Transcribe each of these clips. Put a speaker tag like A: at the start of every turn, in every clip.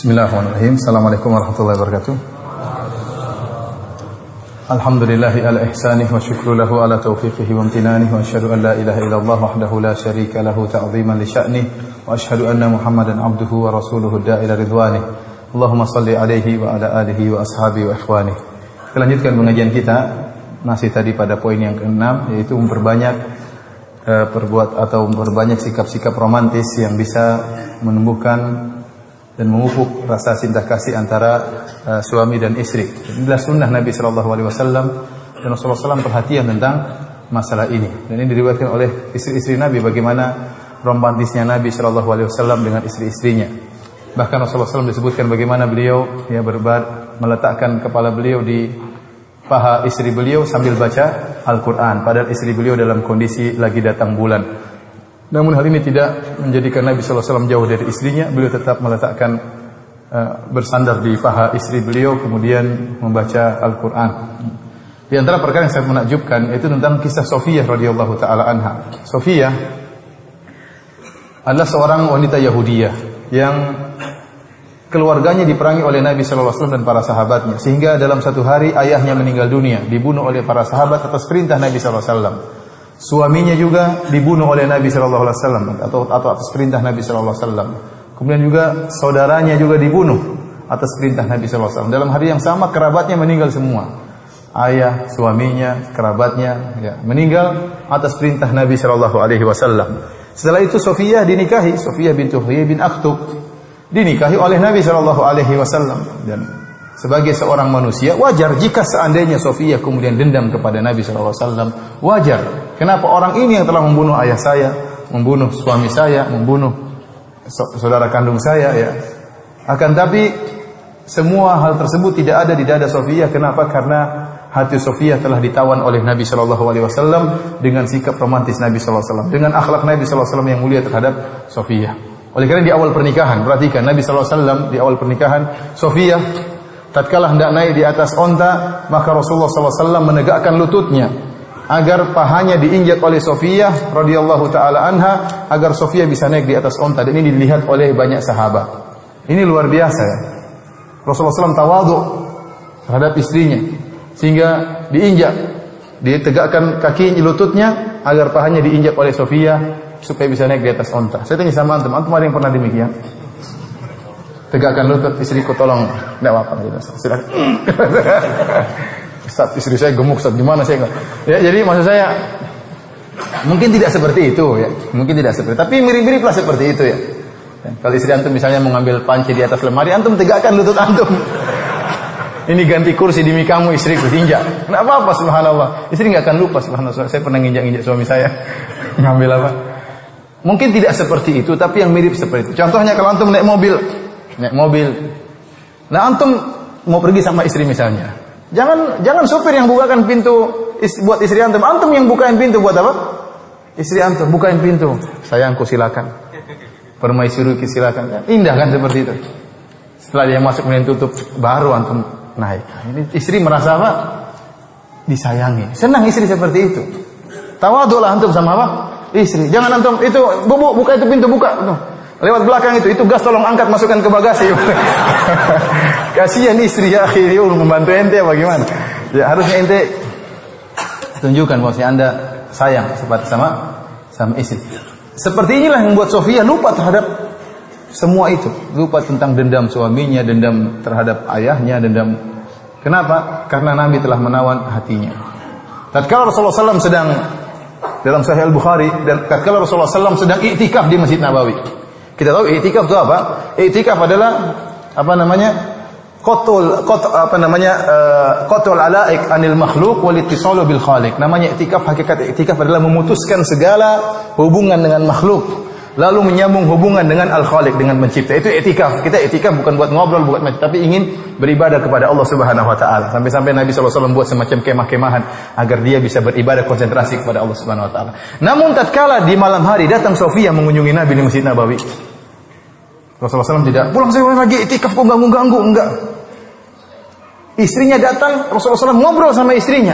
A: Bismillahirrahmanirrahim. Assalamualaikum warahmatullahi wabarakatuh. Alhamdulillahi ala ihsanih wa syukru lahu ala taufiqihi wa amtinanih wa asyhadu an la ilaha illallah wahdahu la syarika lahu ta'ziman li sya'nih wa asyhadu anna Muhammadan abduhu wa rasuluhu da'ila ridwanih. Allahumma salli alaihi wa ala alihi wa ashabihi wa ikhwanih. Kita lanjutkan pengajian kita masih tadi pada poin yang ke-6, yaitu memperbanyak sikap-sikap romantis yang bisa menumbuhkan dan memupuk rasa cinta kasih antara suami dan istri. Inilah sunnah Nabi Shallallahu Alaihi Wasallam, dan Rasulullah SAW perhatian tentang masalah ini. Dan ini diriwayatkan oleh istri-istri Nabi, bagaimana romantisnya Nabi Shallallahu Alaihi Wasallam dengan istri-istrinya. Bahkan Rasulullah SAW disebutkan bagaimana beliau meletakkan kepala beliau di paha istri beliau sambil baca Al-Quran, padahal istri beliau dalam kondisi lagi datang bulan. Namun hal ini tidak menjadikan Nabi SAW jauh dari istrinya. Beliau tetap meletakkan bersandar di paha istri beliau, kemudian membaca Al-Quran. Di antara perkara yang sangat menakjubkan itu tentang kisah Sofiyah radhiyallahu taala anha. Sofiyah adalah seorang wanita Yahudiyah yang keluarganya diperangi oleh Nabi SAW dan para sahabatnya, sehingga dalam satu hari ayahnya meninggal dunia, dibunuh oleh para sahabat atas perintah Nabi SAW. Suaminya juga dibunuh oleh Nabi Shallallahu Alaihi Wasallam atau atas perintah Nabi Shallallahu Alaihi Wasallam. Kemudian juga saudaranya juga dibunuh atas perintah Nabi Shallallahu Alaihi Wasallam. Dalam hari yang sama kerabatnya meninggal semua. Ayah, suaminya, kerabatnya meninggal atas perintah Nabi Shallallahu Alaihi Wasallam. Setelah itu Sofiyah dinikahi, Sofiyah bintu Huyai bin Akhtab dinikahi oleh Nabi Shallallahu Alaihi Wasallam. Dan sebagai seorang manusia wajar jika seandainya Sofiyah kemudian dendam kepada Nabi Shallallahu Alaihi Wasallam, wajar. Kenapa orang ini yang telah membunuh ayah saya, membunuh suami saya, membunuh saudara kandung saya, ya. Akan tapi semua hal tersebut tidak ada di dada Sofiyah. Kenapa? Karena hati Sofiyah telah ditawan oleh Nabi Shallallahu Alaihi Wasallam dengan sikap romantis Nabi Shallallahu Alaihi Wasallam, dengan akhlak Nabi Shallallahu Alaihi Wasallam yang mulia terhadap Sofiyah. Oleh karena di awal pernikahan, perhatikan Nabi Shallallahu Alaihi Wasallam di awal pernikahan, Sofiyah tatkala hendak naik di atas onta, maka Rasulullah Shallallahu Alaihi Wasallam menegakkan lututnya agar pahanya diinjak oleh Sofiyah radhiyallahu taala anha, agar Sofiyah bisa naik di atas onta. Dan ini dilihat oleh banyak sahabat. Ini luar biasa, ya. Rasulullah SAW tawadhu terhadap istrinya, sehingga diinjak, ditegakkan kaki lututnya agar pahanya diinjak oleh Sofiyah supaya bisa naik di atas onta. Saya tanya sama antum ada yang pernah demikian? Tegakkan lutut, istriku tolong, tidak apa-apa, silakan. Ustaz, istri saya gemuk, Ustaz, gimana saya enggak? Ya, jadi maksud saya mungkin tidak seperti itu, ya. Mungkin tidak seperti, tapi mirip-mirip lah seperti itu, ya. Kalau istri antum misalnya mengambil panci di atas lemari, antum tegakkan lutut antum. Ini ganti kursi demi kamu istriku, injak. Enggak apa-apa, subhanallah. Istri enggak akan lupa, subhanallah. Saya pernah nginjak-injak suami saya. Ngambil apa? Mungkin tidak seperti itu, tapi yang mirip seperti itu. Contohnya kalau antum naik mobil. Nah, antum mau pergi sama istri misalnya. Jangan sopir yang bukakan pintu buat istri antum. Antum yang bukain pintu buat apa? Istri antum bukain pintu. Sayangku silakan. Permaisuriku silakan. Indah kan seperti itu. Setelah dia masuk kemudian tutup, baru antum naik. Ini istri merasa apa? Disayangi. Senang istri seperti itu. Tawadhulah antum sama apa? Istri. Jangan antum itu, buka itu pintu, buka. Lewat belakang itu gas tolong angkat, masukkan ke bagasi. Kasihan istri, ya akhirnya membantu ente bagaimana? Ya harusnya ente tunjukkan bahwa Anda sayang sama istri. Seperti inilah yang membuat Sofiyah lupa terhadap semua itu, lupa tentang dendam suaminya, dendam terhadap ayahnya, dendam. Kenapa? Karena Nabi telah menawan hatinya. Tatkala Rasulullah SAW sedang dalam Sahih Al-Bukhari, dan tatkala Rasulullah SAW sedang iktikaf di Masjid Nabawi. Kita tahu iktikaf itu apa? Iktikaf adalah qatul alaik anil makhluk wal ittisalu bil khaliq. Namanya iktikaf, hakikat iktikaf adalah memutuskan segala hubungan dengan makhluk, lalu menyambung hubungan dengan al-khaliq, dengan pencipta. Itu iktikaf. Kita iktikaf bukan buat ngobrol, bukan macam, tapi ingin beribadah kepada Allah Subhanahu wa taala. Sampai-sampai Nabi sallallahu alaihi wasallam buat semacam kemah-kemahan agar dia bisa beribadah konsentrasi kepada Allah Subhanahu wa taala. Namun tatkala di malam hari datang Sofiyah mengunjungi Nabi di Masjid Nabawi, Rasulullah SAW tidak, pulang saya lagi itikaf kok ganggu-ganggu, enggak. Istrinya datang, Rasulullah SAW ngobrol sama istrinya,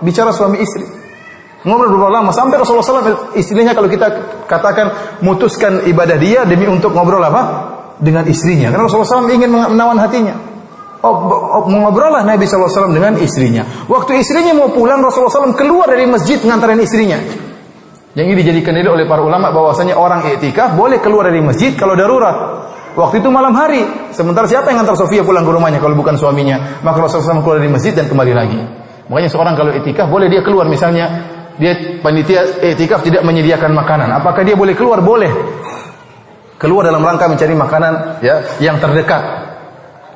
A: bicara suami istri. Ngobrol berapa lama, sampai Rasulullah SAW, istrinya kalau kita katakan mutuskan ibadah dia demi untuk ngobrol apa? dengan istrinya. Karena Rasulullah SAW ingin menawan hatinya. Mengobrollah Nabi SAW dengan istrinya. Waktu istrinya mau pulang, Rasulullah SAW keluar dari masjid ngantarin istrinya. Yang ini dijadikan dalil oleh para ulama bahwasanya orang i'tikaf boleh keluar dari masjid kalau darurat. Waktu itu malam hari. Sementara siapa yang ngantar Sofia pulang ke rumahnya kalau bukan suaminya? Maka Rasulullah SAW keluar dari masjid dan kembali lagi. Makanya seorang kalau i'tikaf boleh dia keluar, misalnya dia panitia i'tikaf tidak menyediakan makanan. Apakah dia boleh keluar? Boleh. Keluar dalam rangka mencari makanan ya yang terdekat.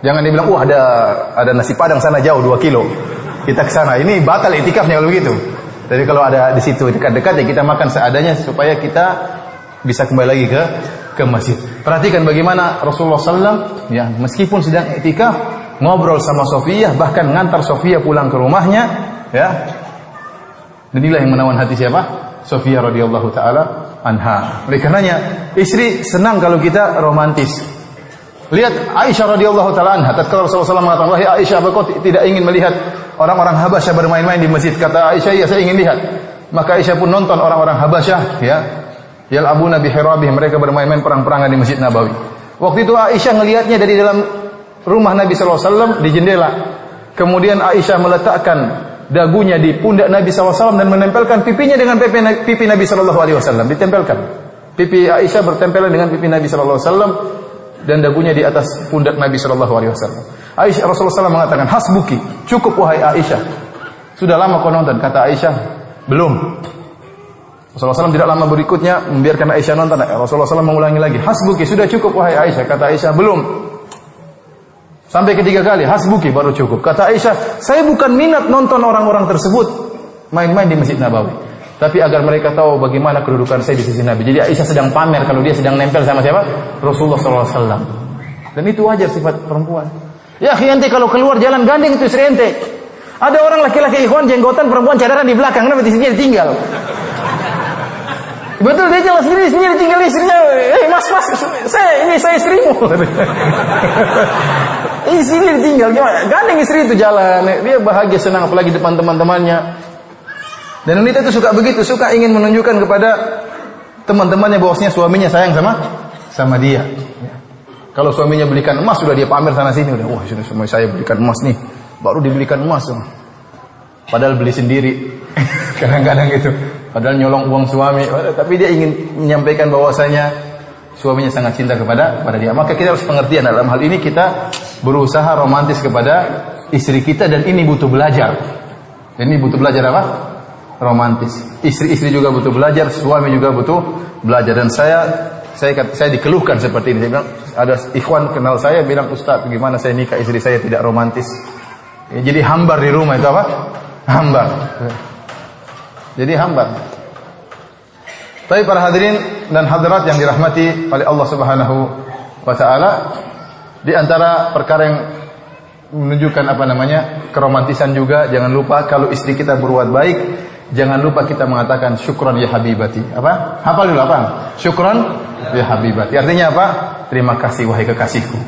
A: Jangan dia bilang, ada nasi padang sana jauh 2 kilo. Kita ke sana. Ini batal i'tikafnya kalau begitu. Jadi kalau ada di situ dekat-dekat ya kita makan seadanya supaya kita bisa kembali lagi ke masjid. Perhatikan bagaimana Rasulullah SAW ya meskipun sedang i'tikaf ngobrol sama Sofiyah, bahkan ngantar Sofiyah pulang ke rumahnya ya. Dan inilah yang menawan hati siapa? Sofiyah radhiyallahu taala anha. Oleh karenanya istri senang kalau kita romantis. Lihat Aisyah radhiyallahu taala anha, tatkala Rasulullah SAW mengatakan, "Wahai Aisyah, apa kau tidak ingin melihat orang-orang Habasyah bermain-main di masjid?" Kata Aisyah, "Iya, saya ingin lihat." Maka Aisyah pun nonton orang-orang Habasyah ya. Yal'abuna bihirabih, mereka bermain-main perang-perangan di Masjid Nabawi. Waktu itu Aisyah ngelihatnya dari dalam rumah Nabi sallallahu alaihi wasallam di jendela. Kemudian Aisyah meletakkan dagunya di pundak Nabi sallallahu alaihi wasallam dan menempelkan pipinya dengan pipi Nabi sallallahu alaihi wasallam, ditempelkan. Pipi Aisyah bertempelan dengan pipi Nabi sallallahu alaihi wasallam dan dagunya di atas pundak Nabi sallallahu alaihi wasallam. Rasulullah SAW mengatakan, "Hasbuki, cukup wahai Aisyah." Sudah lama kau nonton? Kata Aisyah, "Belum." Rasulullah SAW tidak lama berikutnya membiarkan Aisyah nonton. Rasulullah SAW mengulangi lagi, "Hasbuki, sudah cukup wahai Aisyah." Kata Aisyah, "Belum." Sampai ketiga kali, "Hasbuki," baru cukup. Kata Aisyah, "Saya bukan minat nonton orang-orang tersebut main-main di Masjid Nabawi, tapi agar mereka tahu bagaimana kedudukan saya di sisi Nabi." Jadi Aisyah sedang pamer kalau dia sedang nempel sama siapa? Rasulullah SAW. Dan itu wajar sifat perempuan. Ya, ente kalau keluar jalan gandeng itu istri ente. Ada orang laki-laki ikhwan jenggotan, perempuan cadaran di belakang, kenapa di sini ditinggal? Betul, dia jalan sendiri, istrinya ditinggal istrinya. Mas, saya istrimu. Istrinya ditinggal, gimana? Gandeng istri itu jalan, dia bahagia senang apalagi depan teman-temannya. Dan wanita itu suka begitu, suka ingin menunjukkan kepada teman-temannya bahwasanya suaminya sayang sama dia. Kalau suaminya belikan emas, sudah dia pamer sana sini, udah, wah sudah suami saya belikan emas nih, baru dibelikan emas. Padahal beli sendiri, kadang-kadang gitu. Padahal nyolong uang suami, tapi dia ingin menyampaikan bahwasanya suaminya sangat cinta kepada dia. Maka kita harus pengertian dalam hal ini, kita berusaha romantis kepada istri kita dan ini butuh belajar. Dan ini butuh belajar apa? Romantis. Istri-istri juga butuh belajar, suami juga butuh belajar. Dan saya dikeluhkan seperti ini. Saya bilang, ada ikhwan kenal saya bilang, "Ustaz, gimana saya nikah istri saya tidak romantis?" Ya, jadi hambar di rumah itu apa? Hambar. Jadi hambar. Tapi para hadirin dan hadirat yang dirahmati oleh Allah Subhanahu wa taala, di antara perkara yang menunjukkan keromantisan juga, jangan lupa kalau istri kita berbuat baik, jangan lupa kita mengatakan syukran ya habibati. Apa? Hafal dulu apa? Syukran ya habibati. Artinya apa? Terima kasih wahai kekasihku.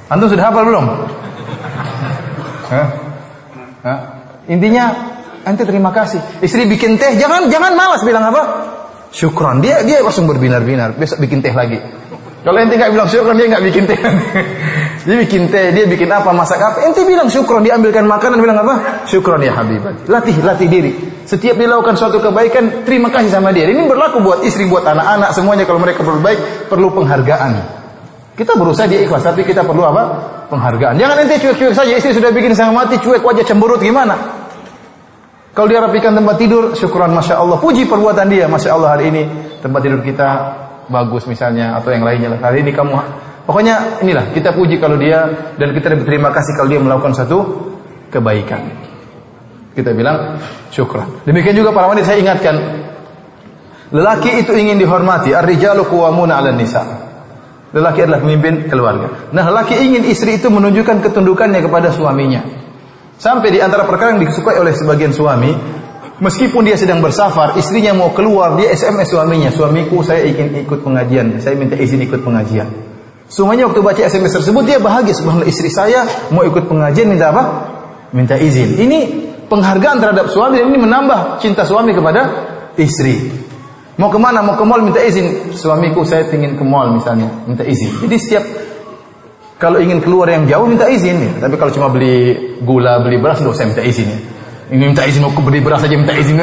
A: Antum sudah hafal belum? Intinya ente terima kasih. Istri bikin teh, jangan malas bilang apa? Syukran. Dia langsung berbinar-binar. Besok bikin teh lagi. Kalau ente enggak bilang syukran, dia enggak bikin teh. Dia bikin teh, dia bikin apa, masak apa, ente bilang syukran, diambilkan makanan bilang apa? Syukran ya habibati. Latih diri. Setiap dilakukan suatu kebaikan, terima kasih sama dia. Ini berlaku buat istri, buat anak-anak, semuanya kalau mereka berbaik perlu penghargaan. Kita berusaha dia ikhlas, tapi kita perlu apa? Penghargaan. Jangan ente cuek-cuek saja, istri sudah bikin setengah mati, cuek wajah cemberut gimana? Kalau dia rapikan tempat tidur, syukuran Masya Allah. Puji perbuatan dia, Masya Allah hari ini tempat tidur kita bagus misalnya, atau yang lainnya. Hari ini kamu, pokoknya inilah, kita puji kalau dia, dan kita berterima kasih kalau dia melakukan satu kebaikan. Kita bilang syukuran. Demikian juga para wanita, saya ingatkan, lelaki itu ingin dihormati. Ar-rijalu qawwamuna 'alan nisa. Lelaki adalah pemimpin keluarga. Nah, lelaki ingin istri itu menunjukkan ketundukannya kepada suaminya. Sampai di antara perkara yang disukai oleh sebagian suami, meskipun dia sedang bersafar, istrinya mau keluar, dia SMS suaminya, "Suamiku, saya ingin ikut pengajian, saya minta izin ikut pengajian." Suaminya waktu baca SMS tersebut, dia bahagia, subhanallah, istri saya mau ikut pengajian, minta apa? Minta izin. Ini penghargaan terhadap suami, dan ini menambah cinta suami kepada istri. Mau kemana? Mau ke mall, minta izin. "Suamiku, saya ingin ke mall," misalnya, minta izin. Jadi setiap Kalau ingin keluar yang jauh minta izin ya. Tapi kalau cuma beli gula, beli beras nggak usah minta izin ya. Ini minta izin mau beli beras aja minta izin.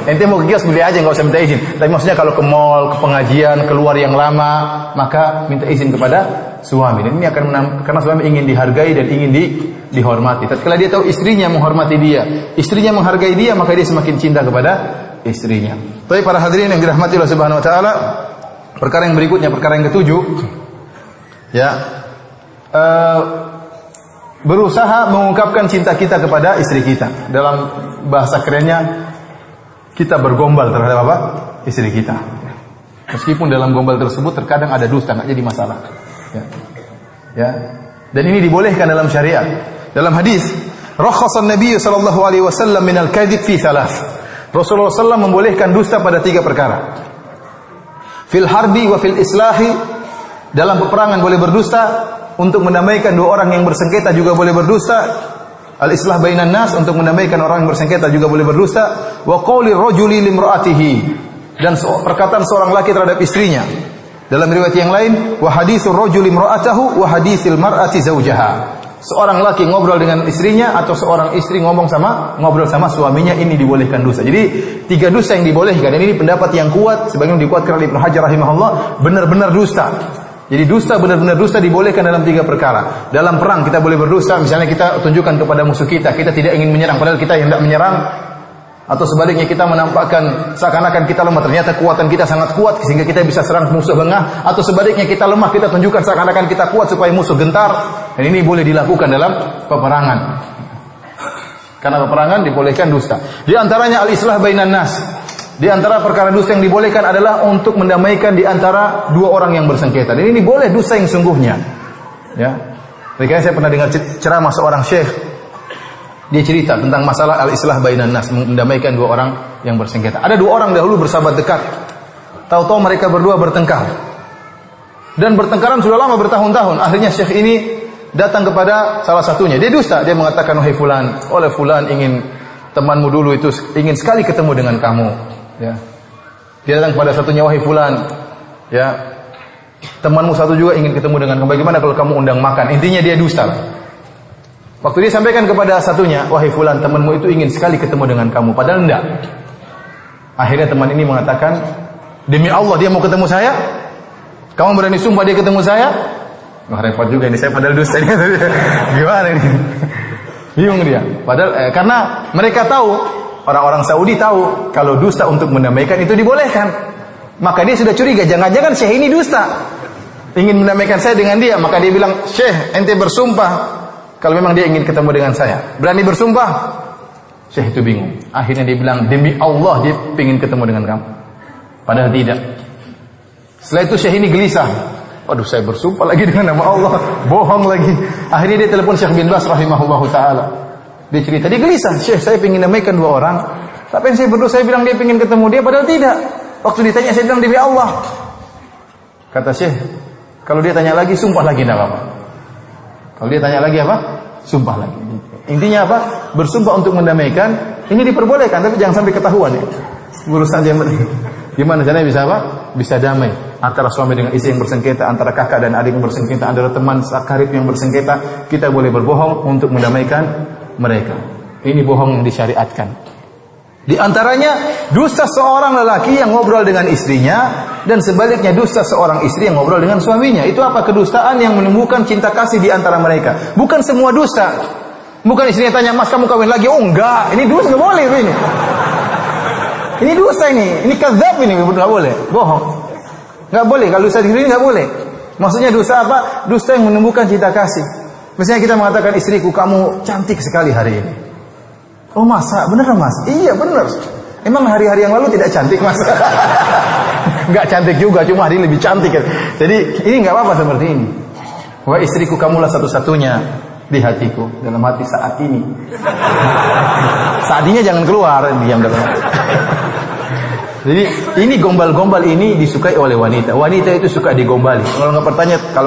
A: Ente mau ke kios beli aja nggak usah minta izin. Tapi maksudnya kalau ke mall, ke pengajian, keluar yang lama, maka minta izin kepada suami. Dan ini akan karena suami ingin dihargai dan ingin dihormati. Tatkala dia tahu istrinya menghormati dia, istrinya menghargai dia, maka dia semakin cinta kepada istrinya. Tapi para hadirin yang dirahmati Allah Subhanahu wa taala, perkara yang berikutnya, perkara yang ketujuh, ya. Berusaha mengungkapkan cinta kita kepada istri kita. Dalam bahasa kerennya, kita bergombal terhadap apa? Istri kita. Meskipun dalam gombal tersebut terkadang ada dusta, nggak jadi masalah. Ya. Dan ini dibolehkan dalam syariat. Dalam hadis, rakhasan Nabi sallallahu alaihi wasallam min al-kadhib fi thalath. Rasulullah sallallahu membolehkan dusta pada 3 perkara. Fil harbi wa fil islahi, dalam peperangan boleh berdusta. Untuk mendamaikan 2 orang yang bersengketa juga boleh berdusta. Al-islah bainan nas, untuk mendamaikan orang yang bersengketa juga boleh berdusta. Wa qawli rajuli limra'atihi, dan perkataan seorang laki terhadap istrinya. Dalam riwayat yang lain, wa hadithur rajuli imra'atahu wa hadithil mar'ati zaujaha. Seorang laki ngobrol dengan istrinya atau seorang istri ngobrol sama suaminya, ini dibolehkan dusta. Jadi 3 dusta yang dibolehkan, dan ini pendapat yang kuat, sebagaimana dikuatkan oleh Ibnu Hajar rahimahullah, benar-benar dusta. Jadi dusta, benar-benar dusta dibolehkan dalam 3 perkara. Dalam perang kita boleh berdusta, misalnya kita tunjukkan kepada musuh kita tidak ingin menyerang, padahal kita yang tidak menyerang. Atau sebaliknya kita menampakkan seakan-akan kita lemah, ternyata kekuatan kita sangat kuat sehingga kita bisa serang musuh lengah. Atau sebaliknya kita lemah, kita tunjukkan seakan-akan kita kuat supaya musuh gentar. Dan ini boleh dilakukan dalam peperangan. Karena peperangan dibolehkan dusta. Di antaranya al-islah bainan nas. Di antara perkara dusta yang dibolehkan adalah untuk mendamaikan di antara 2 orang yang bersengketa. Dan ini boleh dusta yang sungguhnya. Ya. Karena saya pernah dengar ceramah seorang syekh. Dia cerita tentang masalah al-islah bainan nas, mendamaikan 2 orang yang bersengketa. Ada 2 orang dahulu bersahabat dekat. Tahu-tahu mereka berdua bertengkar. Dan bertengkaran sudah lama, bertahun-tahun. Akhirnya syekh ini datang kepada salah satunya. Dia dusta, dia mengatakan, "Wahai fulan, oleh fulan ingin temanmu dulu itu ingin sekali ketemu dengan kamu." Ya. Dia datang kepada satunya, "Wahai fulan, ya, temanmu satu juga ingin ketemu dengan kamu. Bagaimana kalau kamu undang makan?" Intinya dia dusta. Waktu dia sampaikan kepada satunya, "Wahai fulan, temanmu itu ingin sekali ketemu dengan kamu." Padahal enggak. Akhirnya teman ini mengatakan, "Demi Allah dia mau ketemu saya? Kamu berani sumpah dia ketemu saya?" Wah, repot juga ini, saya padahal dusta. Gimana ini? Bingung dia. Padahal karena mereka tahu, orang-orang Saudi tahu kalau dusta untuk mendamaikan itu dibolehkan. Maka dia sudah curiga, jangan-jangan syekh ini dusta, ingin mendamaikan saya dengan dia. Maka dia bilang, "Syekh, ente bersumpah kalau memang dia ingin ketemu dengan saya. Berani bersumpah?" Syekh itu bingung. Akhirnya dia bilang, "Demi Allah dia ingin ketemu dengan kamu." Padahal tidak. Setelah itu syekh ini gelisah. Waduh, saya bersumpah lagi dengan nama Allah, bohong lagi. Akhirnya dia telepon Syekh bin Baz rahimahullahu taala. Dia cerita, dia gelisah, "Syekh, saya ingin damaikan 2 orang, tapi yang saya berdoa saya bilang dia ingin ketemu dia, padahal tidak. Waktu ditanya saya bilang demi Allah." Kata Syekh, "Kalau dia tanya lagi, sumpah lagi, tidak apa-apa." Kalau dia tanya lagi apa? Sumpah lagi. Intinya apa? Bersumpah untuk mendamaikan, ini diperbolehkan, tapi jangan sampai ketahuan ya. Urusan dia gimana caranya bisa apa? Bisa damai antara suami dengan istri yang bersengketa, antara kakak dan adik yang bersengketa, antara teman sakarib yang bersengketa. Kita boleh berbohong untuk mendamaikan mereka. Ini bohong yang disyariatkan. Di antaranya dusta seorang lelaki yang ngobrol dengan istrinya, dan sebaliknya dusta seorang istri yang ngobrol dengan suaminya. Itu apa? Kedustaan yang menimbulkan cinta kasih di antara mereka. Bukan semua dusta. Bukan istrinya tanya, "Mas, kamu kawin lagi?" Oh enggak, ini dusta, enggak boleh ini. Ini dusta ini kadzab ini, enggak boleh. Bohong. Enggak boleh, kalau dusta diri enggak boleh. Maksudnya dusta apa? Dusta yang menimbulkan cinta kasih. Misalnya kita mengatakan, "Istriku, kamu cantik sekali hari ini." "Oh masa? Bener Mas?" "Iya bener. Emang hari-hari yang lalu tidak cantik Mas?" Enggak cantik juga, cuma hari ini lebih cantik. Jadi ini enggak apa-apa seperti ini. "Wah istriku, kamulah satu-satunya di hatiku dalam hati saat ini." Saat ini jangan keluar, diam dalam. Jadi ini gombal-gombal ini disukai oleh wanita. Wanita itu suka digombali. Kalau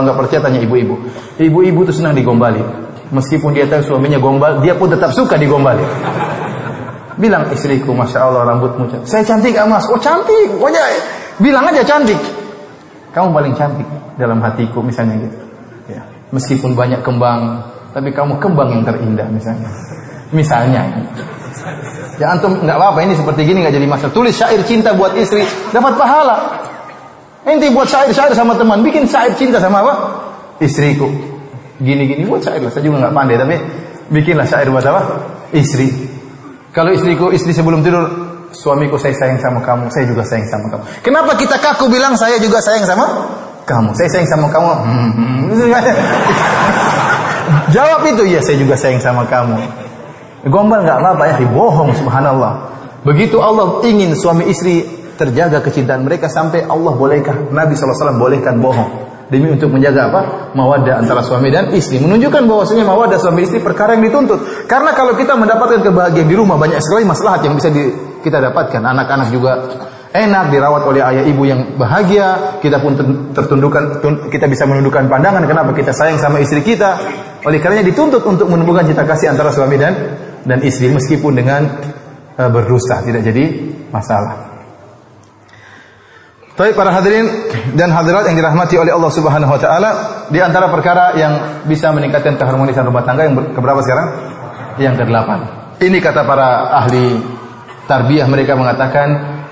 A: nggak percaya tanya ibu-ibu. Ibu-ibu itu senang digombali. Meskipun dia tahu suaminya gombal, dia pun tetap suka digombali. Bilang, "Istriku, masya Allah rambutmu cantik." "Saya cantik Mas?" "Oh cantik." Pokoknya bilang aja cantik. "Kamu paling cantik dalam hatiku," misalnya gitu. Ya. meskipun banyak kembang, tapi kamu kembang yang terindah misalnya. Misalnya. Ya antum nggak apa-apa, ini seperti gini nggak jadi masalah. Tulis syair cinta buat istri, dapat pahala. Ente buat syair-syair sama teman, bikin syair cinta sama apa? Istriku. Gini-gini buat syair lah. Saya juga nggak pandai, tapi bikinlah syair buat apa? Istri. Kalau istri sebelum tidur, suamiku saya sayang sama kamu, saya juga sayang sama kamu. Kenapa kita kaku bilang saya juga sayang sama kamu? Saya sayang sama kamu. Jawab itu, ya saya juga sayang sama kamu. Gombal nggak apa-apa ya, dibohong, subhanallah. Begitu Allah ingin suami istri terjaga kecintaan mereka sampai Allah bolehkan, Nabi SAW bolehkan bohong. Demi untuk menjaga apa? Mawaddah antara suami dan istri. Menunjukkan bahwasanya mawaddah suami istri perkara yang dituntut. Karena kalau kita mendapatkan kebahagiaan di rumah, banyak sekali maslahat yang bisa kita dapatkan. Anak-anak juga enak dirawat oleh ayah ibu yang bahagia. Kita pun kita bisa menundukkan pandangan kenapa kita sayang sama istri kita. Oleh karenanya dituntut untuk menumbuhkan cinta kasih antara suami dan istri meskipun dengan berdusta, tidak jadi masalah. Baik para hadirin dan hadirat yang dirahmati oleh Allah Subhanahu wa taala, di antara perkara yang bisa meningkatkan keharmonisan rumah tangga yang keberapa sekarang? Yang ke-8. Ini kata para ahli tarbiyah, mereka mengatakan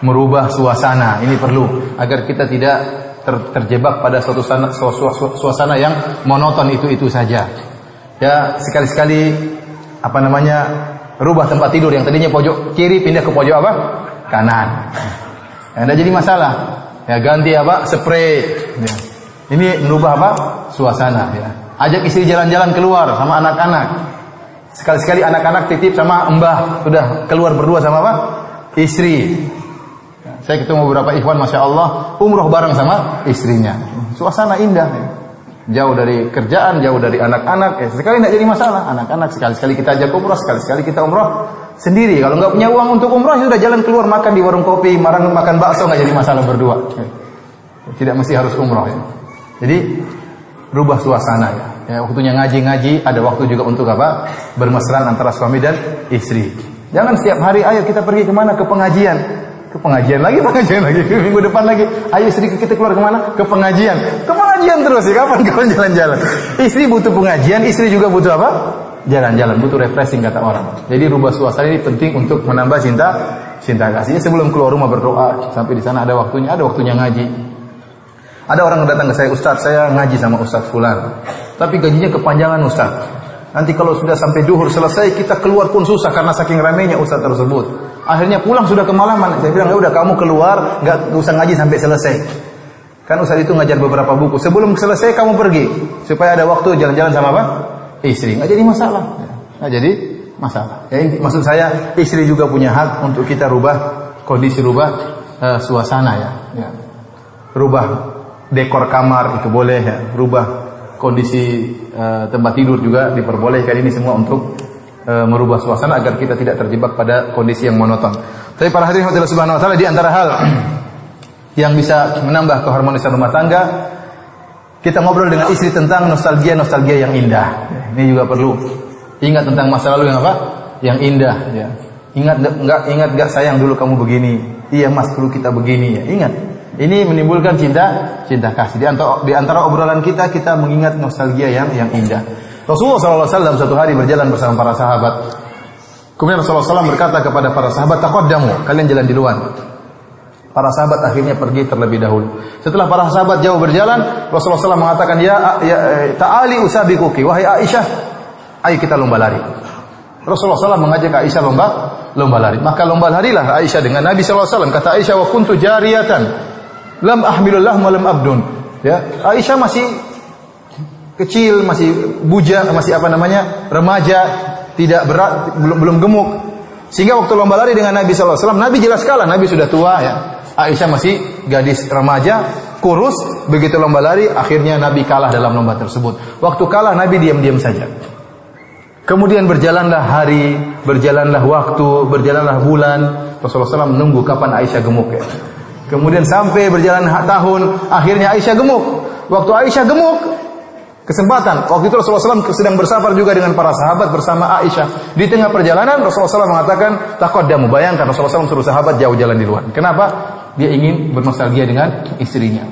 A: merubah suasana. Ini perlu agar kita tidak terjebak pada suasana yang monoton itu saja. Ya, sekali-sekali rubah tempat tidur yang tadinya pojok kiri pindah ke pojok apa? Kanan. Ya, tidak jadi masalah. Ya, ganti spray. Ya. Ini merubah suasana. Ya. Ajak istri jalan-jalan keluar sama anak-anak. Sekali-sekali anak-anak titip sama mbah, sudah keluar berdua sama istri. Ya. Saya ketemu beberapa ikhwan, masya Allah, umroh bareng sama istrinya. Suasana indah. Ya. Jauh dari kerjaan, jauh dari anak-anak. Sekali tidak jadi masalah. Anak-anak sekali-sekali kita ajak umroh, sekali-sekali kita umroh sendiri. Kalau nggak punya uang untuk umrah, sudah jalan keluar makan di warung kopi, makan bakso, nggak jadi masalah berdua. Tidak mesti harus umrah ya. Jadi rubah suasana ya. Ya, waktunya ngaji, ada waktu juga untuk bermesraan antara suami dan istri. Jangan setiap hari ayo kita pergi kemana? Ke pengajian lagi, minggu depan lagi. Ayo istri kita keluar kemana? Ke pengajian terus ya. Kapan jalan-jalan? Istri butuh pengajian, istri juga butuh jalan-jalan, butuh refreshing kata orang. Jadi rubah suasana ini penting untuk menambah cinta kasihnya. Sebelum keluar rumah berdoa, sampai di sana ada waktunya ngaji. Ada orang yang datang ke saya, Ustaz, saya ngaji sama Ustaz fulan, tapi gajinya kepanjangan Ustaz. Nanti kalau sudah sampai duhur selesai, kita keluar pun susah karena saking ramainya Ustaz tersebut. Akhirnya pulang sudah kemalaman. Saya bilang, ya udah kamu keluar, nggak usah ngaji sampai selesai. Kan Ustaz itu ngajar beberapa buku. Sebelum selesai kamu pergi, supaya ada waktu jalan-jalan sama istri. Nggak jadi masalah. Ya, maksud saya, istri juga punya hak untuk kita rubah kondisi, suasana ya. Rubah dekor kamar itu boleh ya. Rubah kondisi tempat tidur juga diperbolehkan. Ini semua untuk merubah suasana agar kita tidak terjebak pada kondisi yang monoton. Tapi para hadirin Allah Subhanahu wa taala, di antara hal yang bisa menambah keharmonisan rumah tangga, kita ngobrol dengan istri tentang nostalgia yang indah. Ini juga perlu. Ingat tentang masa lalu yang indah. Ya. Ingat gak sayang dulu kamu begini. Iya mas, dulu kita begini. Ya. Ingat. Ini menimbulkan cinta kasih. Di antara obrolan kita mengingat nostalgia yang indah. Rasulullah SAW satu hari berjalan bersama para sahabat. Kemudian Rasulullah SAW berkata kepada para sahabat, taqaddamu, kalian jalan di luar. Para sahabat akhirnya pergi terlebih dahulu. Setelah para sahabat jauh berjalan, Rasulullah SAW mengatakan, ta'ali usabikuki, wahai Aisyah, ayo kita lomba lari. Rasulullah SAW mengajak Aisyah lomba lari. Maka lomba larilah Aisyah dengan Nabi SAW. Kata Aisyah, wa kuntu jariyatan, lam ahmilullah wa lam abdun. Ya, Aisyah masih kecil, masih bujang, masih remaja, tidak berat, belum gemuk. Sehingga waktu lomba lari dengan Nabi SAW, Nabi jelas kalah, Nabi sudah tua ya. Aisyah masih gadis remaja, kurus. Begitu lomba lari, akhirnya Nabi kalah dalam lomba tersebut. Waktu kalah, Nabi diam-diam saja. Kemudian berjalanlah hari, berjalanlah waktu, berjalanlah bulan. Rasulullah SAW menunggu kapan Aisyah gemuk ya. Kemudian sampai berjalan tahun, akhirnya Aisyah gemuk. Waktu Aisyah gemuk, kesempatan. Waktu itu Rasulullah SAW sedang bersafar juga dengan para sahabat bersama Aisyah. Di tengah perjalanan Rasulullah SAW mengatakan, taqaddamu, bayangkan Rasulullah SAW suruh sahabat jauh jalan di luar. Kenapa? Dia ingin bernostalgia dengan istrinya.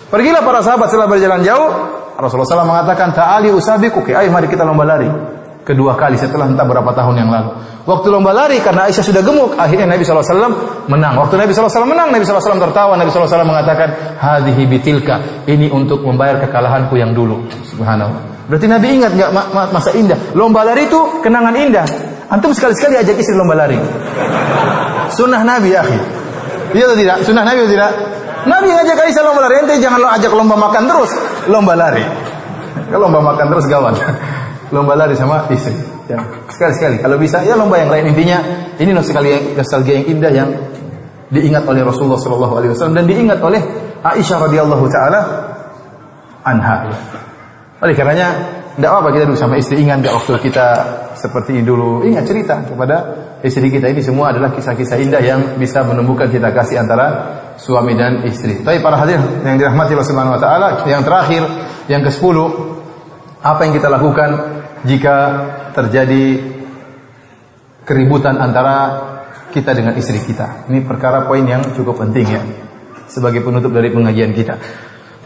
A: Pergilah para sahabat setelah berjalan jauh. Rasulullah SAW mengatakan, ta'ali usabiquki, ayo mari kita lomba lari. Kedua kali setelah entah berapa tahun yang lalu. Waktu lomba lari, karena Aisyah sudah gemuk, akhirnya Nabi SAW menang. Waktu Nabi SAW menang, Nabi SAW tertawa. Nabi SAW mengatakan, hadhihi bitilka, ini untuk membayar kekalahanku yang dulu. Subhanallah. Berarti Nabi ingat nggak masa indah? Lomba lari itu kenangan indah. Antum sekali-sekali ajak istri lomba lari. Sunnah Nabi, ya akhi. Iya atau tidak? Sunnah Nabi atau tidak? Nabi ngajak Aisyah lomba lari, ente jangan lo ajak lomba makan terus, lomba lari. Kalau lomba makan terus gawat. Lomba lari sama istri. Ya, sekali-sekali. Kalau bisa, ya lomba yang lain. Intinya, ini nostalgia yang indah yang diingat oleh Rasulullah SAW dan diingat oleh Aisyah radhiyallahu taala anha. Oleh karenanya, tidak apa kita dulu sama istri, ingat nggak waktu kita seperti ini dulu. Ingat cerita kepada istri kita. Ini semua adalah kisah-kisah indah yang bisa menumbuhkan cinta kasih antara suami dan istri. Tapi para hadirin yang dirahmati Allah Subhanahu wa taala, yang terakhir, yang ke-10, apa yang kita lakukan jika terjadi keributan antara kita dengan istri kita? Ini perkara poin yang cukup penting ya, sebagai penutup dari pengajian kita.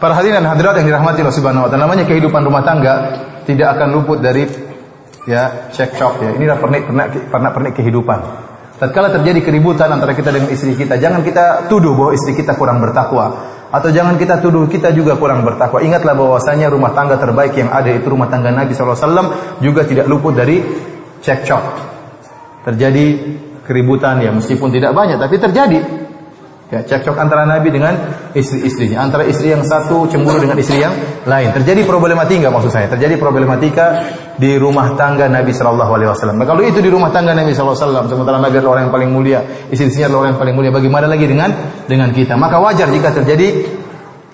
A: Para hadirin dan hadirat yang dirahmati Allah Subhanahu wa taala, namanya kehidupan rumah tangga tidak akan luput dari ya cekcok ya. Inilah pernik kehidupan. Tatkala terjadi keributan antara kita dengan istri kita, jangan kita tuduh bahwa istri kita kurang bertakwa, atau jangan kita tuduh kita juga kurang bertakwa. Ingatlah bahwasanya rumah tangga terbaik yang ada itu rumah tangga Nabi SAW, juga tidak luput dari cekcok. Terjadi keributan ya, meskipun tidak banyak tapi terjadi. Ya, cekcok antara Nabi dengan istri-istrinya, antara istri yang satu cemburu dengan istri yang lain. Terjadi problematika, maksud saya, terjadi problematika di rumah tangga Nabi sallallahu alaihi wasallam. Nah, kalau itu di rumah tangga Nabi sallallahu alaihi wasallam, sementara Nabi adalah orang yang paling mulia, istri-istrinya adalah orang yang paling mulia, bagaimana lagi dengan kita? Maka wajar jika terjadi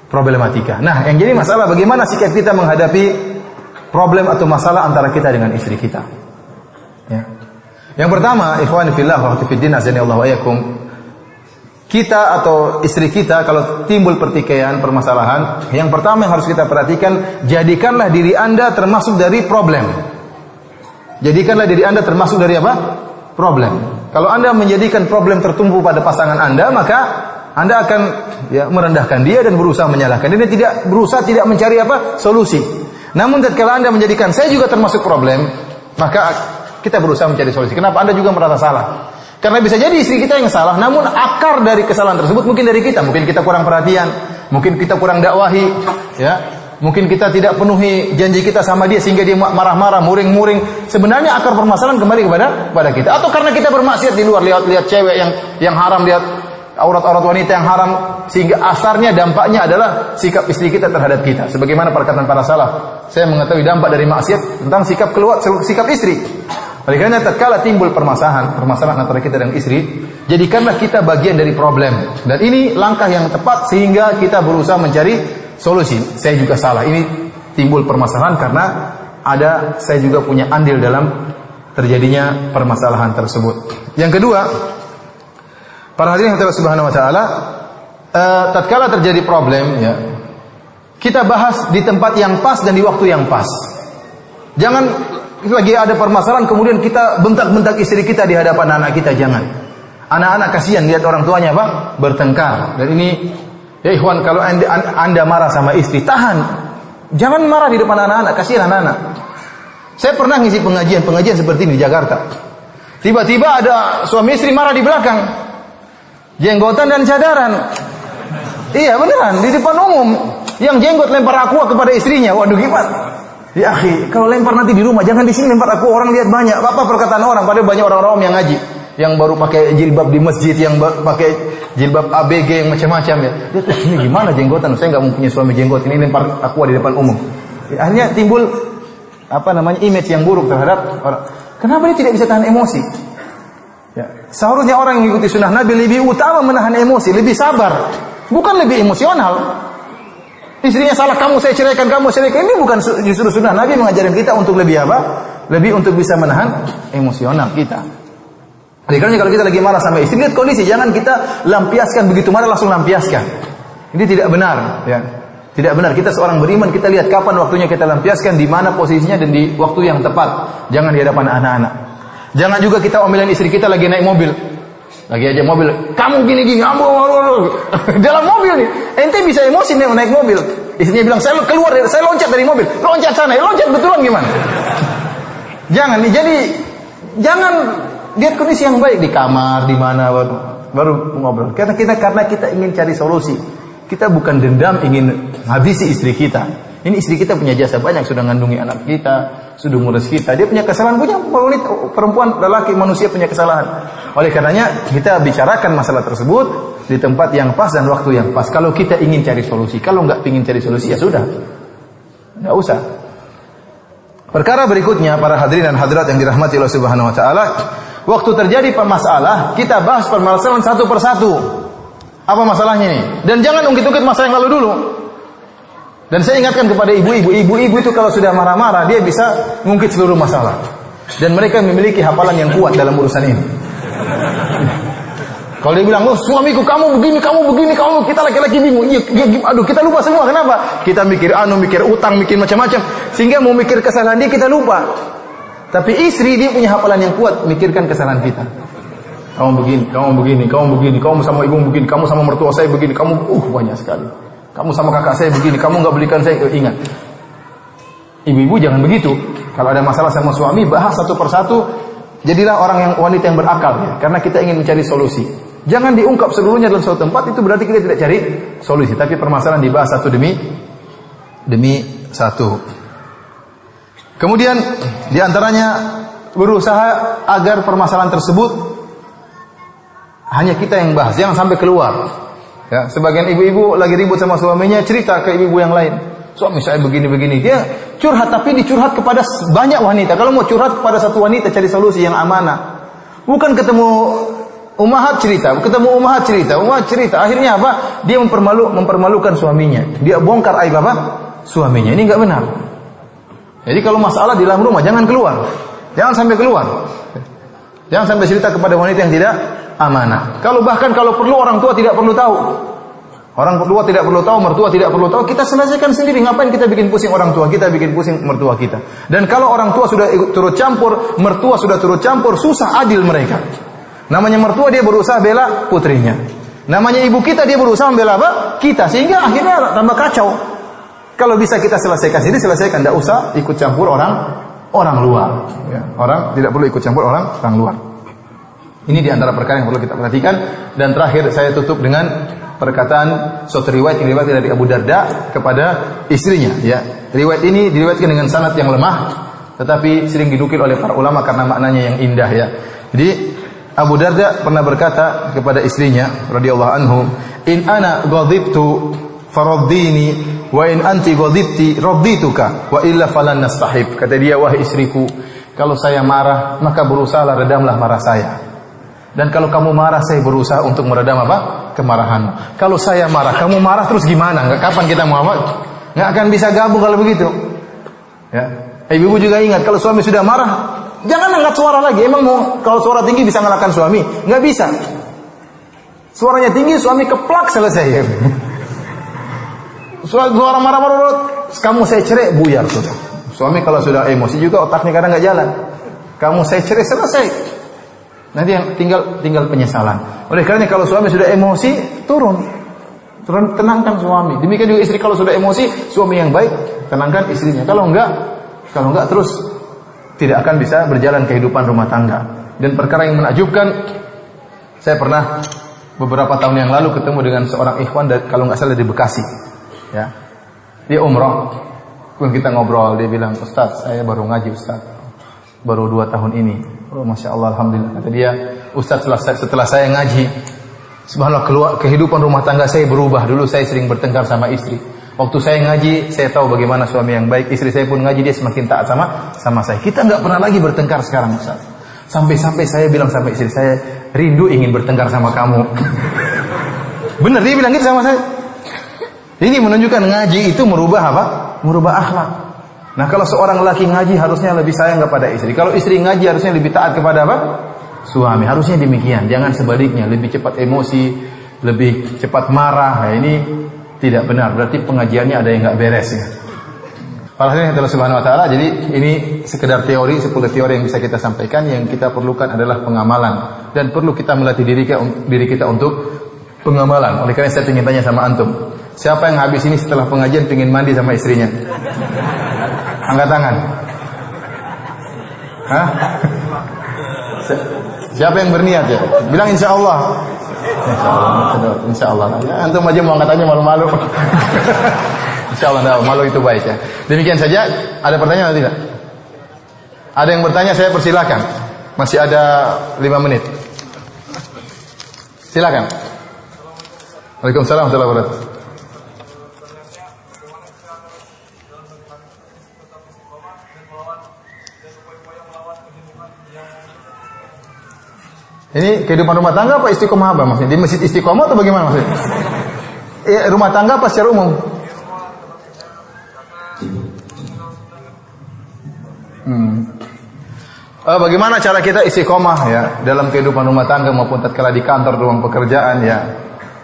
A: problematika. Nah, yang jadi masalah bagaimana sikap kita menghadapi problem atau masalah antara kita dengan istri kita. Ya. Yang pertama, ikhwan fillah wa fiddin azanillahu wa iyyakum, kita atau istri kita kalau timbul pertikaian, permasalahan, yang pertama yang harus kita perhatikan, jadikanlah diri Anda termasuk dari problem. Jadikanlah diri Anda termasuk dari apa? Problem. Kalau Anda menjadikan problem tertumpu pada pasangan Anda, maka Anda akan ya merendahkan dia dan berusaha menyalahkan. Dia tidak mencari apa? Solusi. Namun tatkala Anda menjadikan saya juga termasuk problem, maka kita berusaha mencari solusi. Kenapa? Anda juga merasa salah. Karena bisa jadi istri kita yang salah, namun akar dari kesalahan tersebut mungkin dari kita. Mungkin kita kurang perhatian, mungkin kita kurang dakwahi, ya. Mungkin kita tidak penuhi janji kita sama dia sehingga dia marah-marah, muring-muring. Sebenarnya akar permasalahan kembali kepada kita. Atau karena kita bermaksiat di luar, lihat cewek yang haram, lihat aurat-aurat wanita yang haram, sehingga asarnya, dampaknya adalah sikap istri kita terhadap kita. Sebagaimana perkataan para salaf, saya mengetahui dampak dari maksiat tentang sikap istri. Oleh karena tatkala timbul permasalahan antara kita dan istri, jadikanlah kita bagian dari problem. Dan ini langkah yang tepat sehingga kita berusaha mencari solusi. Saya juga salah. Ini timbul permasalahan karena saya juga punya andil dalam terjadinya permasalahan tersebut. Yang kedua, para hadirin Allah Subhanahu wa taala, tatkala terjadi problem ya, kita bahas di tempat yang pas dan di waktu yang pas. Jangan lagi ada permasalahan kemudian kita bentak-bentak istri kita di hadapan anak kita, jangan. Anak-anak kasihan lihat orang tuanya apa? Bertengkar. Dan ini ya ikhwan, kalau anda marah sama istri, tahan. Jangan marah di depan anak-anak, kasihan anak-anak. Saya pernah ngisi pengajian seperti ini di Jakarta. Tiba-tiba ada suami istri marah di belakang. Jenggotan dan cadaran. Iya beneran, di depan umum. Yang jenggot lempar aqua kepada istrinya. Waduh gimana? Ya akhi, kalau lempar nanti di rumah, jangan di sini lempar aqua, orang lihat banyak. Apa perkataan orang? Padahal banyak orang-orang yang ngaji, yang baru pakai jilbab di masjid, yang pakai jilbab ABG yang macam-macam ya. Ini gimana jenggotan? Saya nggak mempunyai suami jenggot, ini lempar aqua di depan umum. Ya, akhirnya timbul image yang buruk terhadap orang. Kenapa dia tidak bisa tahan emosi? Ya, seharusnya orang yang mengikuti sunnah Nabi lebih utama menahan emosi, lebih sabar, bukan lebih emosional. Istrinya salah, saya ceraikan. Ini bukan justru sunnah Nabi mengajarkan kita untuk lebih apa? Lebih untuk bisa menahan emosional kita. Jadi kalau kita lagi marah sama istri, lihat kondisi, jangan kita lampiaskan begitu marah langsung lampiaskan. Ini tidak benar, ya. Tidak benar. Kita seorang beriman, kita lihat kapan waktunya kita lampiaskan, di mana posisinya dan di waktu yang tepat. Jangan di hadapan anak-anak. Jangan juga kita omelin istri kita lagi naik mobil. Lagi aja mobil, kamu gini-gini, dalam mobil nih. Ente bisa emosi nih naik mobil. Istrinya bilang, saya loncat dari mobil. Loncat sana, loncat betulan gimana? Jangan lihat kondisi yang baik di kamar, di mana baru ngobrol. Karena kita ingin cari solusi. Kita bukan dendam ingin habisi istri kita. Ini istri kita punya jasa banyak, sudah ngandungi anak kita, sudah ngurus kita. Dia punya kesalahan, punya perempuan, lelaki, manusia punya kesalahan. Oleh karenanya kita bicarakan masalah tersebut di tempat yang pas dan waktu yang pas. Kalau kita ingin cari solusi, kalau nggak ingin cari solusi ya sudah, nggak usah. Perkara berikutnya, para hadirin dan hadirat yang dirahmati Allah Subhanahu Wa Taala, waktu terjadi masalah, kita bahas permasalahan satu persatu. Apa masalahnya nih? Dan jangan ungkit-ungkit masalah yang lalu dulu. Dan saya ingatkan kepada ibu-ibu itu kalau sudah marah-marah, dia bisa ngungkit seluruh masalah. Dan mereka memiliki hafalan yang kuat dalam urusan ini. Kalau dia bilang, suamiku kamu begini, kita laki-laki bingung. Aduh, kita lupa semua. Kenapa? Kita mikir mikir utang, mikir macam-macam. Sehingga mau mikir kesalahan dia, kita lupa. Tapi istri, dia punya hafalan yang kuat, mikirkan kesalahan kita. Kamu begini, kamu sama ibu begini, kamu sama mertua saya begini, kamu banyak sekali. Kamu sama kakak saya begini, kamu nggak belikan saya. Ingat, ibu-ibu jangan begitu. Kalau ada masalah sama suami, bahas satu persatu. Jadilah wanita yang berakal, ya. Karena kita ingin mencari solusi. Jangan diungkap seluruhnya dalam suatu tempat, itu berarti kita tidak cari solusi. Tapi permasalahan dibahas satu demi satu. Kemudian diantaranya berusaha agar permasalahan tersebut hanya kita yang bahas, jangan sampai keluar. Ya, sebagian ibu-ibu lagi ribut sama suaminya, cerita ke ibu-ibu yang lain. Suami saya begini-begini. Dia curhat, tapi dicurhat kepada banyak wanita. Kalau mau curhat kepada satu wanita, cari solusi yang amanah. Bukan ketemu ummahat cerita. Akhirnya apa? Dia mempermalukan suaminya. Dia bongkar aib apa? Suaminya. Ini enggak benar. Jadi kalau masalah di dalam rumah, jangan keluar. Jangan sampai keluar. Jangan sampai cerita kepada wanita yang tidak amanah. Kalau perlu orang tua tidak perlu tahu. Orang tua tidak perlu tahu, mertua tidak perlu tahu. Kita selesaikan sendiri. Ngapain kita bikin pusing orang tua? Kita bikin pusing mertua kita. Dan kalau orang tua sudah turut campur, mertua sudah turut campur, susah adil mereka. Namanya mertua, dia berusaha bela putrinya. Namanya ibu kita, dia berusaha membela apa? Kita. Sehingga akhirnya tambah kacau. Kalau bisa kita selesaikan sendiri, selesaikan. Tidak usah ikut campur orang luar. Ya. Orang tidak perlu ikut campur orang luar. Ini di antara perkara yang perlu kita perhatikan. Dan terakhir saya tutup dengan perkataan suatu riwayat yang diriwayatkan dari Abu Darda kepada istrinya. Ya, riwayat ini diriwayatkan dengan sanad yang lemah, tetapi sering dinukil oleh para ulama karena maknanya yang indah. Ya, jadi Abu Darda pernah berkata kepada istrinya, radhiyallahu anhu, "In ana ghadibtu faraddini, wa in anti ghadibti raddituka, wa illa falan nastahib." Kata dia, wahai istriku, kalau saya marah maka berusahalah redamlah marah saya. Dan kalau kamu marah, saya berusaha untuk meredam apa? Kemarahanmu. Kalau saya marah, kamu marah terus gimana? Kapan kita mau apa? Nggak akan bisa gabung kalau begitu. Ya. Ibu juga ingat, kalau suami sudah marah, jangan angkat suara lagi. Emang mau kalau suara tinggi bisa ngalahkan suami? Nggak bisa. Suaranya tinggi, suami keplak, selesai. Suara marah-marah, kamu saya cerai, buyar sudah. Suami kalau sudah emosi juga otaknya kadang nggak jalan. Kamu saya cerai, selesai. Nanti yang tinggal penyesalan. Oleh karena kalau suami sudah emosi, turun, tenangkan suami. Demikian juga istri kalau sudah emosi, suami yang baik, tenangkan istrinya. Kalau enggak terus tidak akan bisa berjalan kehidupan rumah tangga. Dan perkara yang menakjubkan, saya pernah beberapa tahun yang lalu ketemu dengan seorang ikhwan, kalau nggak salah di Bekasi. Ya, dia umroh. Kita ngobrol, dia bilang, "Ustaz, saya baru ngaji Ustaz, baru 2 tahun ini." Oh, Masya Allah, Alhamdulillah. Kata dia, "Ustaz, setelah saya ngaji, subhanallah, kehidupan rumah tangga saya berubah. Dulu saya sering bertengkar sama istri. Waktu saya ngaji, saya tahu bagaimana suami yang baik. Istri saya pun ngaji, dia semakin taat sama saya. Kita nggak pernah lagi bertengkar sekarang, Ustaz. Sampai-sampai saya bilang sama istri saya, rindu ingin bertengkar sama kamu." Benar, dia bilang gitu sama saya. Ini menunjukkan ngaji itu merubah apa? Merubah akhlak. Nah, kalau seorang laki ngaji harusnya lebih sayang kepada istri. Kalau istri ngaji harusnya lebih taat kepada apa? Suami. Harusnya demikian. Jangan sebaliknya, lebih cepat emosi, lebih cepat marah. Nah, ini tidak benar. Berarti pengajiannya ada yang nggak beres ya. Para hadirin Allah Subhanahu wa taala, jadi ini sekedar teori, 10 teori yang bisa kita sampaikan. Yang kita perlukan adalah pengamalan dan perlu kita melatih diri kita untuk pengamalan. Oleh karena saya ingin tanya sama antum. Siapa yang habis ini setelah pengajian pengen mandi sama istrinya? Angkat tangan. Hah? Siapa yang berniat ya? Bilang insya Allah. Insya Allah. Ya, antum aja mau angkat aja malu-malu. Insya Allah, malu itu baik ya. Demikian saja. Ada pertanyaan atau tidak? Ada yang bertanya, saya persilakan. Masih ada 5 menit. Silakan. Waalaikumsalam warahmatullahi wabarakatuh. Ini kehidupan rumah tangga apa istiqomah apa maksudnya? Di masjid istiqomah atau bagaimana maksudnya? Rumah tangga apa secara umum? Bagaimana cara kita istiqomah ya dalam kehidupan rumah tangga maupun tatkala di kantor, ruang pekerjaan ya?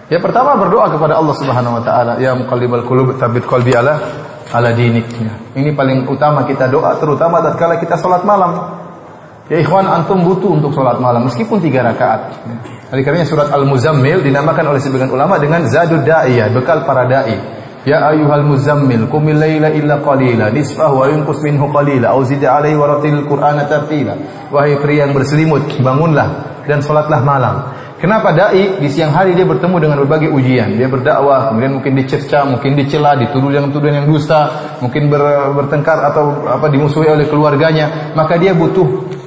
A: Ya pertama berdoa kepada Allah Subhanahu wa taala, ya muqallibal qulub tsabbit qalbi ala dinik. Ya. Ini paling utama kita doa terutama tatkala kita salat malam. Ya ikhwan, antum butuh untuk salat malam meskipun 3 rakaat. Oleh karenanya surat Al-Muzammil dinamakan oleh sebagian ulama dengan Zadud Da'iyah, bekal para dai. Ya ayyuhal muzammil qumil laila illa qalila nisfahu wa yunqus minhu qalila au zid 'alaihi wa ratilil qur'ana tartila. Wahai pria yang berselimut, bangunlah dan salatlah malam. Kenapa dai di siang hari dia bertemu dengan berbagai ujian, dia berdakwah, kemudian mungkin dicerca, mungkin dicela, dituduh yang dusta, mungkin bertengkar atau dimusuhi oleh keluarganya, maka dia butuh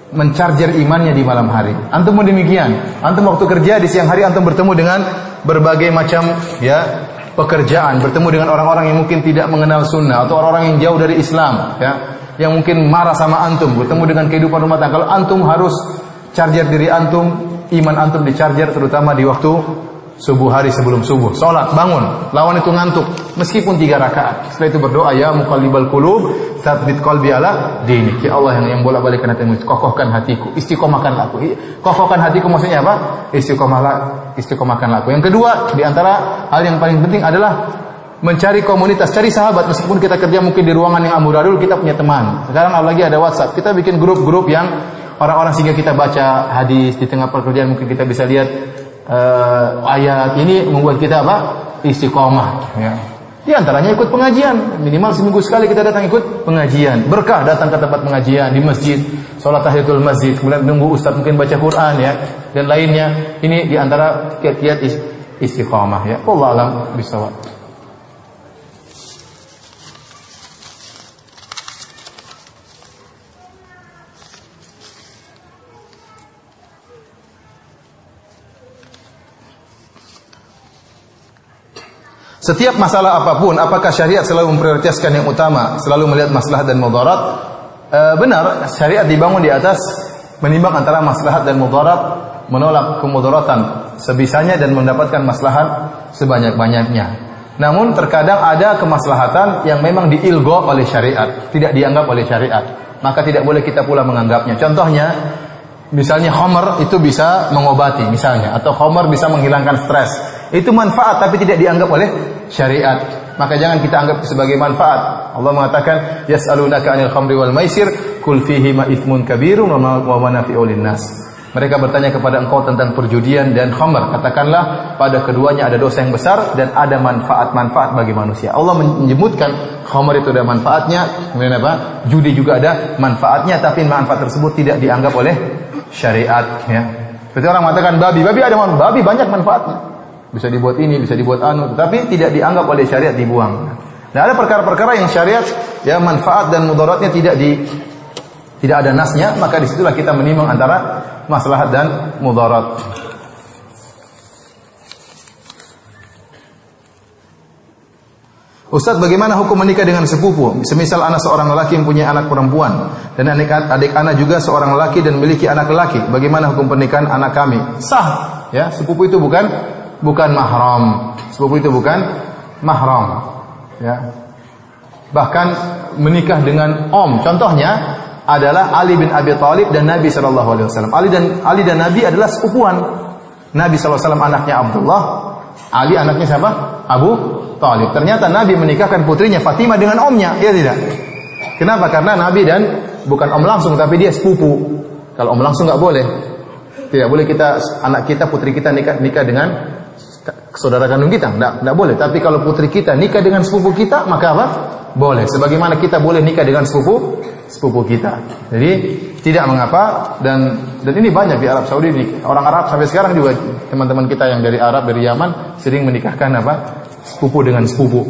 A: mencarger imannya di malam hari. Antum pun demikian. Antum waktu kerja di siang hari antum bertemu dengan berbagai macam ya pekerjaan, bertemu dengan orang-orang yang mungkin tidak mengenal sunnah atau orang-orang yang jauh dari Islam ya, yang mungkin marah sama antum, bertemu dengan kehidupan rumah tangga. Kalau antum harus charger diri antum, iman antum di-charger terutama di waktu subuh hari sebelum subuh. Salat, bangun, lawan itu ngantuk meskipun 3 rakaat. Setelah itu berdoa, ya muqallibal qulub tsabbit qalbi ala dinik. Ya Allah yang bolak-balikkan hatiku, kokohkan hatiku, istiqomahkanlah aku. Kokohkan hatiku maksudnya apa? Istiqomahkanlah aku. Yang kedua, di antara hal yang paling penting adalah mencari komunitas, cari sahabat. Meskipun kita kerja mungkin di ruangan yang amburadul, kita punya teman. Sekarang apalagi ada WhatsApp, kita bikin grup-grup yang orang-orang sehingga kita baca hadis di tengah pekerjaan, mungkin kita bisa lihat ayat. Ini membuat kita apa? Istiqomah ya. Di antaranya ikut pengajian, minimal seminggu sekali kita datang ikut pengajian. Berkah datang ke tempat pengajian di masjid, salat tahiyatul masjid, kemudian nunggu ustaz mungkin baca Quran ya dan lainnya. Ini di antara kiat-kiat istiqomah ya. Wallahu a'lam bishawab. Setiap masalah apapun, apakah syariat selalu memprioritaskan yang utama, selalu melihat maslahat dan mudarat? Benar, syariat dibangun di atas menimbang antara maslahat dan mudarat, menolak kemudaratan sebisanya dan mendapatkan maslahat sebanyak-banyaknya. Namun terkadang ada kemaslahatan yang memang diilgo oleh syariat, tidak dianggap oleh syariat, maka tidak boleh kita pula menganggapnya. Contohnya, misalnya khamar itu bisa mengobati misalnya, atau khamar bisa menghilangkan stres. Itu manfaat tapi tidak dianggap oleh syariat. Maka jangan kita anggap sebagai manfaat. Allah mengatakan, yas'alunaka 'anil khamri wal maisir, qul fihi ma itsmun kabirun wa manafi'u linnas. Mereka bertanya kepada engkau tentang perjudian dan khamr. Katakanlah pada keduanya ada dosa yang besar dan ada manfaat-manfaat bagi manusia. Allah menyebutkan khamr itu ada manfaatnya, kemudian apa? Judi juga ada manfaatnya, tapi manfaat tersebut tidak dianggap oleh syariat ya. Seperti orang mengatakan babi ada manfaat, babi banyak manfaatnya. Bisa dibuat ini, bisa dibuat anu, tapi tidak dianggap oleh syariat, dibuang. Nah, ada perkara-perkara yang syariat ya manfaat dan mudaratnya tidak ada nasnya, maka disitulah kita menimbang antara maslahat dan mudarat. Ustaz, bagaimana hukum menikah dengan sepupu? Semisal anak seorang lelaki yang punya anak perempuan dan adik anak juga seorang lelaki dan memiliki anak lelaki. Bagaimana hukum pernikahan anak kami? Sah, ya. Sepupu itu bukan mahram. Sepupu itu bukan mahram, ya. Bahkan menikah dengan om, contohnya adalah Ali bin Abi Thalib dan Nabi sallallahu alaihi wasallam. Ali dan Nabi adalah sepupuan. Nabi sallallahu alaihi wasallam anaknya Abdullah, Ali anaknya siapa? Abu Thalib. Ternyata Nabi menikahkan putrinya Fatimah dengan omnya, ya tidak? Kenapa? Karena Nabi dan bukan om langsung tapi dia sepupu. Kalau om langsung enggak boleh. Tidak boleh kita anak kita, putri kita nikah dengan saudara kandung kita, enggak boleh. Tapi kalau putri kita nikah dengan sepupu kita, maka apa? Boleh. Sebagaimana kita boleh nikah dengan sepupu kita. Jadi tidak mengapa, dan ini banyak di Arab Saudi, orang Arab sampai sekarang juga, teman-teman kita yang dari Arab, dari Yaman sering menikahkan apa? Sepupu dengan sepupu.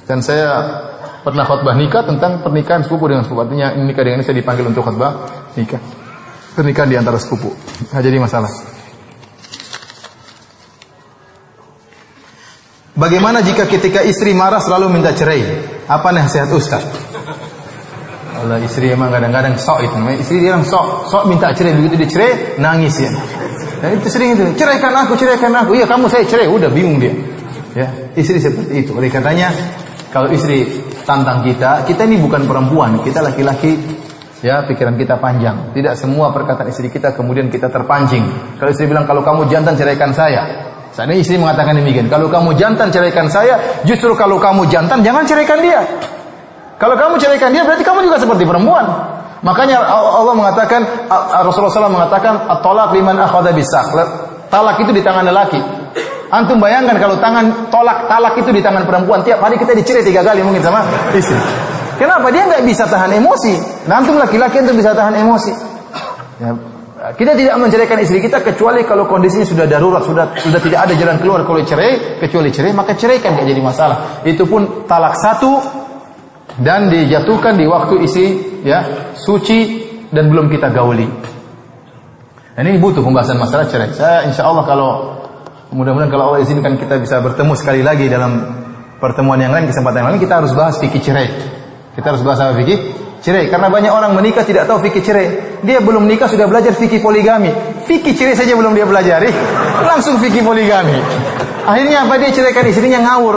A: Dan saya pernah khutbah nikah tentang pernikahan sepupu dengan sepupu. Artinya nikah dengan ini saya dipanggil untuk khutbah nikah. Pernikahan di antara sepupu. Nah, jadi masalah. Bagaimana jika ketika istri marah selalu minta cerai? Apa nasihat Ustaz? Allah, istri emang kadang-kadang sok itu. Istri dia orang sok minta cerai, begitu dicerai nangis ya. Dan itu sering itu, ceraikan aku. Iya, kamu saya cerai, udah bingung dia. Ya, istri seperti itu. Oleh karenanya kalau istri tantang kita ini bukan perempuan, kita laki-laki, ya, pikiran kita panjang. Tidak semua perkataan istri kita kemudian kita terpancing. Kalau istri bilang, kalau kamu jantan ceraikan saya. Seandainya istri mengatakan demikian, kalau kamu jantan ceraikan saya, justru kalau kamu jantan jangan ceraikan dia. Kalau kamu ceraikan dia berarti kamu juga seperti perempuan. Makanya Allah mengatakan, Rasulullah SAW mengatakan, at-talaq liman akhadha bis-saq. Talak itu di tangan lelaki. Antum bayangkan kalau talak itu di tangan perempuan, tiap hari kita dicerai 3 kali mungkin sama istri. Kenapa? Dia nggak bisa tahan emosi. Nah, antum laki-laki antum bisa tahan emosi. Ya, kita tidak menceraikan istri kita kecuali kalau kondisinya sudah darurat, sudah tidak ada jalan keluar. Kalau kecuali cerai, maka ceraikan, tidak jadi masalah. Itu pun talak 1 dan dijatuhkan di waktu istri ya suci dan belum kita gauli. Dan ini butuh pembahasan masalah cerai. Saya insya Allah mudah-mudahan kalau Allah izinkan kita bisa bertemu sekali lagi dalam pertemuan yang lain, kesempatan yang lain, kita harus bahas fikih cerai. Kita harus bahas apa fikih cerai, karena banyak orang menikah tidak tahu fikih cerai. Dia belum nikah sudah belajar fikih poligami. Fikih cerai saja belum dia pelajari, langsung fikih poligami. Akhirnya apa? Dia ceraikan istrinya ngawur.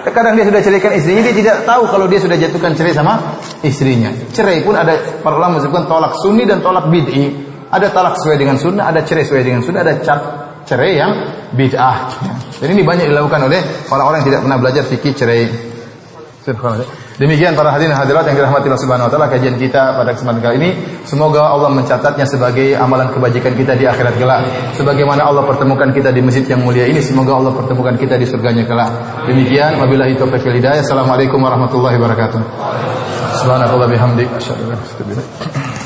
A: Kadang dia sudah ceraikan istrinya, dia tidak tahu kalau dia sudah jatuhkan cerai sama istrinya. Cerai pun ada, para ulama menyebutkan tolak sunni dan tolak bid'i. Ada talak sesuai dengan sunnah, ada cerai sesuai dengan sunnah, ada cerai yang bid'ah. Dan ini banyak dilakukan oleh orang-orang yang tidak pernah belajar fikih cerai. Demikian para hadirin hadirat yang dirahmati Allah Subhanahu wa taala, kajian kita pada kesempatan kali ini. Semoga Allah mencatatnya sebagai amalan kebajikan kita di akhirat kelak. Sebagaimana Allah pertemukan kita di masjid yang mulia ini, semoga Allah pertemukan kita di surganya kelak. Demikian, wabillahi taufiq wal hidayah. Assalamualaikum warahmatullahi wabarakatuh. Subhanallahi bihamdihi asyhadu an la ilaha illa anta